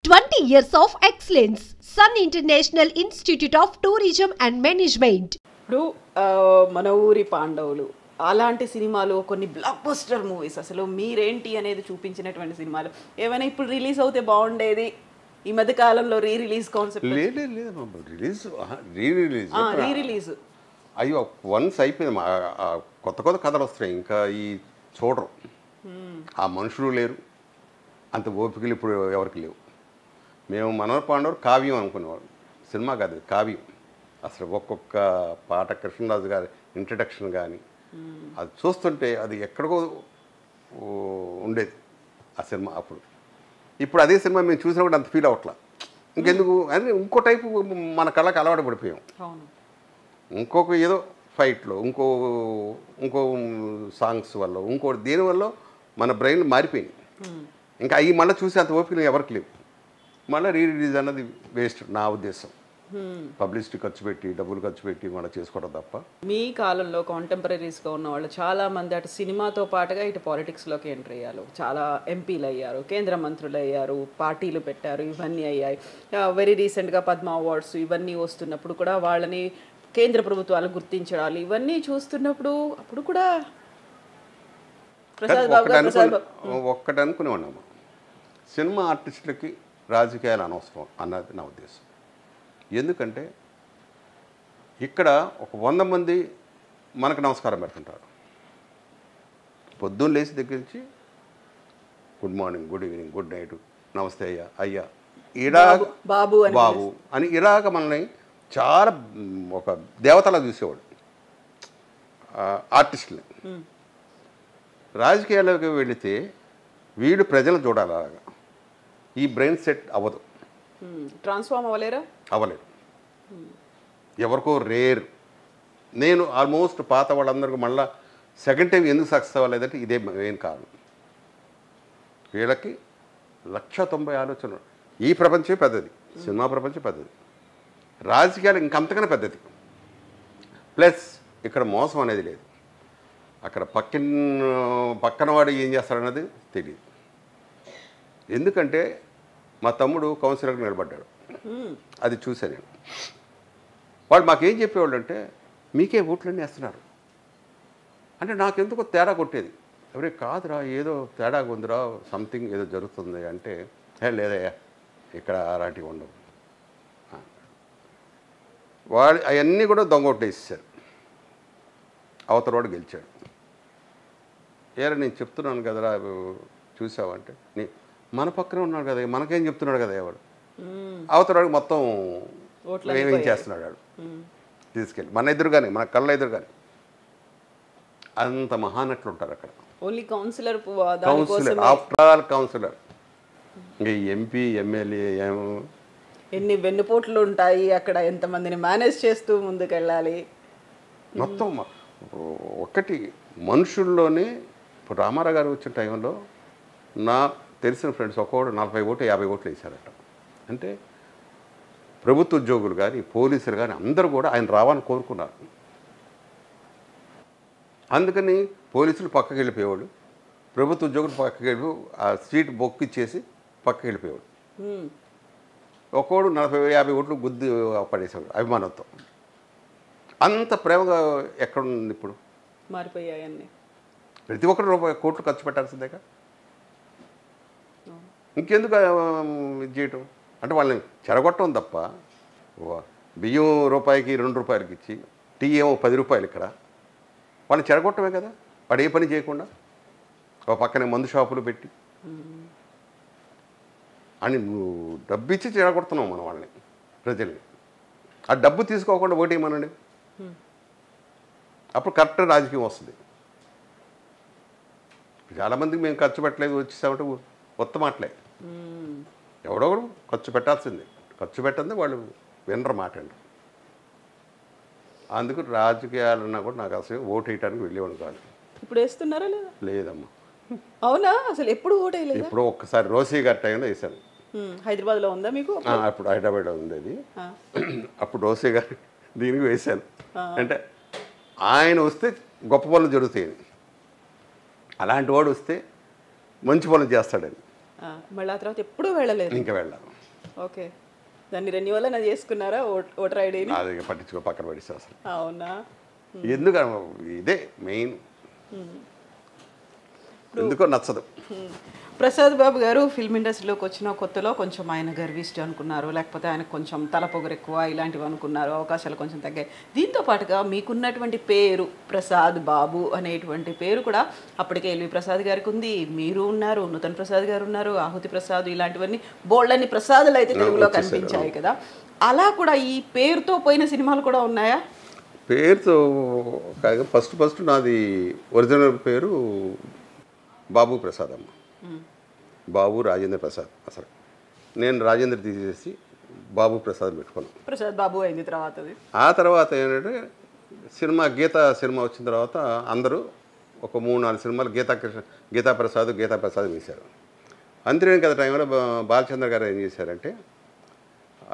20 years of excellence. Sun International Institute of Tourism and Management. ఇప్పుడు మన ఊరి పాండవులు అలాంటి సినిమాలు కొన్ని బ్లాక్ బస్టర్ మూవీస్ అసలు మీరేంటి అనేది చూపించినటువంటి సినిమాలు ఏమైనా ఇప్పుడు రిలీజ్ అవుతే బాగుండేది ఈ మధ్య కాలంలో రిలీజ్ కాన్సెప్ట్ రిలీజ్ అయ్యో వన్స్ అయిపోయింది. కొత్త కొత్త కథలు వస్తున్నాయి, ఇంకా ఈ చూడరు. ఆ మనుషులు లేరు, అంత ఓపికలు ఇప్పుడు ఎవరికి లేవు. మేము మనోహర్ పాండవులు కావ్యం అనుకునేవాడు, సినిమా కాదు కావ్యం. అసలు ఒక్కొక్క పాట కృష్ణరాజు గారి ఇంట్రడక్షన్ కానీ అది చూస్తుంటే అది ఎక్కడికో ఉండేది ఆ సినిమా అప్పుడు. ఇప్పుడు అదే సినిమా మేము చూసినప్పుడు అంత ఫీల్ అవ్వట్లా. ఇంకెందుకు అని ఇంకో టైపు మన కళ్ళకి అలవాటు పడిపోయాం. ఇంకొక ఏదో ఫైట్లో ఇంకో సాంగ్స్ వల్ల ఇంకోటి దేనివల్ల మన బ్రెయిన్ మారిపోయింది. ఇంకా అవి మళ్ళీ చూసి అంత ఓపిక ఎవరికి లేవు. మళ్ళీ రిలీజ్ అన్నది వేస్ట్ నా ఉద్దేశం. పబ్లిసిటీ ఖర్చు పెట్టి డబ్బులు ఖర్చు పెట్టి మళ్ళీ చేసుకోవడం తప్ప. మీ కాలంలో కాంటెంపరీస్గా ఉన్న వాళ్ళు చాలామంది అటు సినిమాతో పాటుగా ఇటు పాలిటిక్స్లోకి ఎంటర్ అయ్యారు. చాలా ఎంపీలు అయ్యారు, కేంద్ర మంత్రులు అయ్యారు, పార్టీలు పెట్టారు, ఇవన్నీ అయ్యాయి. వెరీ రీసెంట్గా పద్మ అవార్డ్స్ ఇవన్నీ వస్తున్నప్పుడు కూడా వాళ్ళని కేంద్ర ప్రభుత్వాలు గుర్తించడాలు ఇవన్నీ చూస్తున్నప్పుడు అప్పుడు కూడా ఒక్కటి అనుకునేవాడినమ్మా, సినిమా ఆర్టిస్టులకి రాజకీయాలు అనవసరం అన్నది నా ఉద్దేశం. ఎందుకంటే ఇక్కడ ఒక 100 మంది మనకు నమస్కారం పెడుతుంటారు. పొద్దున్న లేచి దగ్గర నుంచి good morning, good evening, good night, నమస్తే అయ్యా, అయ్యా, ఇలాగ బాబు అని ఇలాగ మనల్ని చాలా ఒక దేవతలా చూసేవాడు ఆర్టిస్టుని. రాజకీయాల్లోకి వెళితే వీడు ప్రజలు చూడాలి, అలాగా ఈ బ్రెయిన్ సెట్ అవ్వదు, ట్రాన్స్ఫార్మ్ అవ్వలేదు. ఎవరికో రేర్. నేను ఆల్మోస్ట్ పాత వాళ్ళందరికీ మళ్ళీ సెకండ్ టైం ఎందుకు సక్సెస్ అవ్వలేదంటే ఇదే మెయిన్ కారణం. వీళ్ళకి 190 ఆలోచనలు. ఈ ప్రపంచమే పెద్దది, సినిమా ప్రపంచం పెద్దది, రాజకీయాలు ఇంకంతకన్నా పెద్దది. ప్లస్ ఇక్కడ మోసం అనేది లేదు. అక్కడ పక్కన వాడు ఏం చేస్తాడన్నది తెలియదు. ఎందుకంటే మా తమ్ముడు కౌన్సిలర్కి నిలబడ్డాడు, అది చూశాను నేను. వాళ్ళు మాకేం చెప్పేవాళ్ళు అంటే మీకే ఓట్లన్నీ వేస్తున్నారు అంటే నాకెందుకో తేడా కొట్టేది. ఎవరే కాదురా ఏదో తేడా ఉందిరా, సంథింగ్ ఏదో జరుగుతుంది అంటే లేదయ్యా ఇక్కడ అలాంటివి ఉండవు. వాళ్ళు అవన్నీ కూడా దొంగొట్టేసారు. అవతలవాడు గెలిచాడు. ఏరా నేను చెప్తున్నాను కదరా చూసావంటే మన పక్కనే ఉన్నాడు కదా, మనకేం చెప్తున్నాడు కదా ఎవడు. అవతలవాడు మొత్తం ఏం చేస్తున్నాడు వాడు తీసుకెళ్ళి మన ఎదురుగానే, మన కళ్ళ ఎదురుగానే. అంత మహానట్లు ఉంటారు అక్కడ. Councillor after all councillor. ఇంకా ఎంపీ ఎమ్మెల్యే ఎన్ని వెన్నుపోట్లు ఉంటాయి అక్కడ, ఎంతమందిని మేనేజ్ చేస్తూ ముందుకెళ్ళాలి. మొత్తం ఒకటి మనుషుల్లోనే. ఇప్పుడు రామారావు గారు వచ్చిన టైంలో నా తెలిసిన ఫ్రెండ్స్ ఒక్కొక్కడు 40 ఓట్లు 50 ఓట్లు వేశారట. అంటే ప్రభుత్వ ఉద్యోగులు కానీ పోలీసులు కానీ అందరూ కూడా ఆయన రావాలని కోరుకున్నారు. అందుకని పోలీసులు పక్కకి వెళ్ళిపోయేవాడు, ప్రభుత్వ ఉద్యోగులు పక్కకి వెళ్ళి ఆ సీట్ బొక్కిచ్చేసి పక్కకి వెళ్ళిపోయేవాడు. ఒక్కోడు 40-50 ఓట్లు గుద్ది పడేసేవాడు అభిమానంతో. అంత ప్రేమగా ఎక్కడుంది ఇప్పుడు? మారిపోయాయన్నీ. ప్రతి ఒక్కరు కోట్లు ఖర్చు పెట్టాల్సిందేగా. ఇంకెందుకు ఇది చేయటం అంటే వాళ్ళని చెరగొట్టడం తప్ప. బియ్యం రూపాయికి 2 రూపాయలకి ఇచ్చి టీ ఏమో 10 రూపాయలు ఇక్కడ. వాళ్ళని చెరగొట్టమే కదా, వాడు ఏ పని చేయకుండా ఒక పక్కనే మందు షాపులు పెట్టి అని నువ్వు డబ్బు ఇచ్చి చెరగొడుతున్నావు మన వాళ్ళని, ప్రజల్ని. ఆ డబ్బు తీసుకోకుండా ఓటేయమనండి, అప్పుడు కరెక్ట్ రాజకీయం వస్తుంది. చాలామందికి మేము ఖర్చు పెట్టలేదు వచ్చేసామంటే ఉత్తమాటలే. ఎవడొకడు ఖర్చు పెట్టాల్సిందే, ఖర్చు పెట్టండి వాళ్ళు వినరు మాట అండి. అందుకు రాజకీయాలన్నా కూడా నాకు అసలు ఓటు వేయడానికి వెళ్ళేవాడు కాదు. ఇప్పుడు వేస్తున్నారా లేదా? లేదమ్మా. అవునా? అసలు ఎప్పుడు ఓటు వేయలేదు? ఇప్పుడు ఒక్కసారి రోసీ గారి టైంలో వేసాను. హైదరాబాద్లో ఉందా మీకు? అప్పుడు హైదరాబాద్లో ఉండేది. అప్పుడు రోసీ గారి దీనికి వేశాను. అంటే ఆయన వస్తే గొప్ప పనులు జరుగుతాయని, అలాంటి వాడు వస్తే మంచి పనులు చేస్తాడని. మళ్ళీ ఆ తర్వాత ఎప్పుడూ వెళ్ళలేదు. ఇంకా వెళ్ళాను. ఓకే, దాన్ని రెన్యువల్ అయినా చేసుకున్నారా ఓటర్ ఐడిని? అది పట్టించుకో, పక్కన పడిస్తే అసలు అవునా? ఎందుకు ఇదే మెయిన్, ఎందుకో నచ్చదు. ప్రసాద్ బాబు గారు ఫిల్మ్ ఇండస్ట్రీలోకి వచ్చిన కొత్తలో కొంచెం ఆయన గర్విష్టి అనుకున్నారు, లేకపోతే ఆయన కొంచెం తలపొగరు ఎక్కువ ఇలాంటివి అనుకున్నారు, అవకాశాలు కొంచెం తగ్గాయి. దీంతో పాటుగా మీకున్నటువంటి పేరు ప్రసాద్ బాబు అనేటువంటి పేరు కూడా అప్పటికే ఎల్వి ప్రసాద్ గారికి ఉంది, మీరు ఉన్నారు, నూతన్ ప్రసాద్ గారు ఉన్నారు, ఆహుతి ప్రసాద్, ఇలాంటివన్నీ బోల్డని ప్రసాదులు అయితే తెలుగులో కనిపించాయి కదా. అలా కూడా ఈ పేరుతో పోయిన సినిమాలు కూడా ఉన్నాయా? పేరుతో కాగా ఫస్ట్ నాది ఒరిజినల్ పేరు బాబు ప్రసాద్ అమ్మ, బాబు రాజేంద్ర ప్రసాద్. అసలు నేను రాజేంద్ర తీసేసి బాబు ప్రసాద్ పెట్టుకున్నాను. ప్రసాద్ బాబు అయింది తర్వాత. ఆ తర్వాత ఏంటంటే గీతా సినిమా వచ్చిన తర్వాత అందరూ ఒక 3-4 సినిమాలు గీతా ప్రసాద్ వేశారు. అంతేనే కదా టైంలో బాలచంద్ర గారు ఏం చేశారంటే,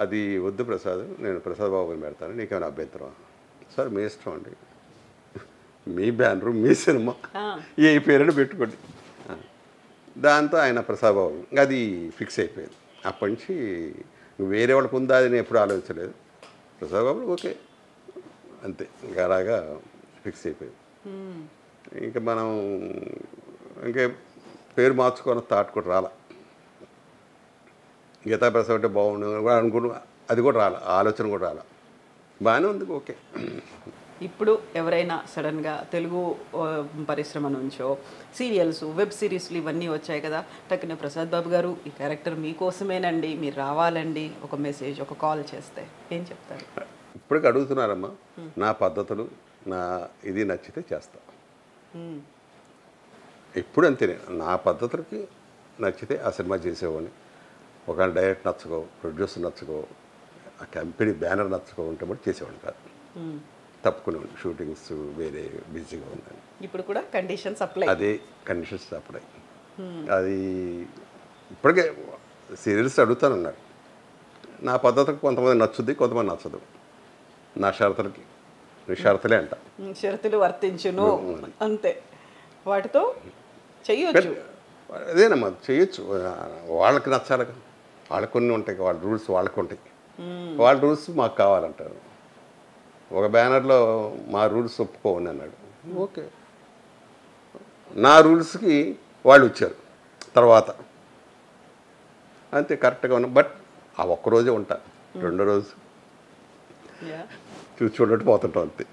అది వద్దు ప్రసాద్, నేను ప్రసాద్ బాబుని పెడతాను, నీకేమైనా అభ్యంతరం? సార్ మీ ఇష్టం అండి, మీ బ్యానరు, మీ సినిమా, ఏ పేరుని పెట్టుకోండి. దాంతో ఆయన ప్రసాద్ బాబు అది ఫిక్స్ అయిపోయింది. అప్పటి నుంచి వేరే వాళ్ళకు ఉందా అని ఎప్పుడు ఆలోచించలేదు. ప్రసాద్ బాబు ఓకే అంతే, ఇంకా అలాగా ఫిక్స్ అయిపోయింది. ఇంకా మనం ఇంకా పేరు మార్చుకొని థాట్ కూడా రాలా. గీతా ప్రసాద్ అంటే బాగుండు కూడా అనుకున్నా, అది కూడా రాలా, ఆలోచన కూడా రాలా. బాగానే ఉంది, ఓకే. ఇప్పుడు ఎవరైనా సడన్గా తెలుగు పరిశ్రమ నుంచో సీరియల్స్, వెబ్ సిరీస్లు ఇవన్నీ వచ్చాయి కదా, టక్కున ప్రసాద్ బాబు గారు ఈ క్యారెక్టర్ మీకోసమేనండి, మీరు రావాలండి, ఒక మెసేజ్, ఒక కాల్ చేస్తే ఏం చెప్తారు? ఇప్పటికి అడుగుతున్నారమ్మా, నా పద్ధతులు, నా ఇది నచ్చితే చేస్తా. ఎప్పుడు అంతేనే, నా పద్ధతులకి నచ్చితే ఆ సినిమా చేసేవాడిని. ఒక డైరెక్ట్ నచ్చకో, ప్రొడ్యూసర్ నచ్చకో, ఆ కంపెనీ బ్యానర్ నచ్చకో ఉంటే కూడా చేసేవాడిని కాదు, తప్పుకునేవాడిని. షూటింగ్స్ వేరే బిజీగా ఉందని. ఇప్పుడు కూడా కండిషన్స్ అప్లై, అదే కండిషన్స్ అప్లై. అది ఇప్పటికే సీరియల్స్ అడుగుతానన్నారు. నా పద్ధతికి కొంతమంది నచ్చుద్ది, కొంతమంది నచ్చదు. నా షరతులకి షరతులే అంట, షరతులు వర్తించును అంతే, వాటితో చెయ్యొచ్చు. అదేనమ్మా, చేయొచ్చు. వాళ్ళకి నచ్చాలి, వాళ్ళకి కొన్ని ఉంటాయి, వాళ్ళ రూల్స్ వాళ్ళకు ఉంటాయి. వాళ్ళ రూల్స్ మాకు కావాలంటారు. ఒక బ్యానర్లో మా రూల్స్ ఒప్పుకోండి అన్నాడు, ఓకే. నా రూల్స్కి వాళ్ళు వచ్చారు తర్వాత, అంతే కరెక్ట్గా ఉన్నా. బట్ ఆ ఒక్కరోజే ఉంటా, రెండో రోజు చూసి చూడట్టు పోతుంటాం అంతే.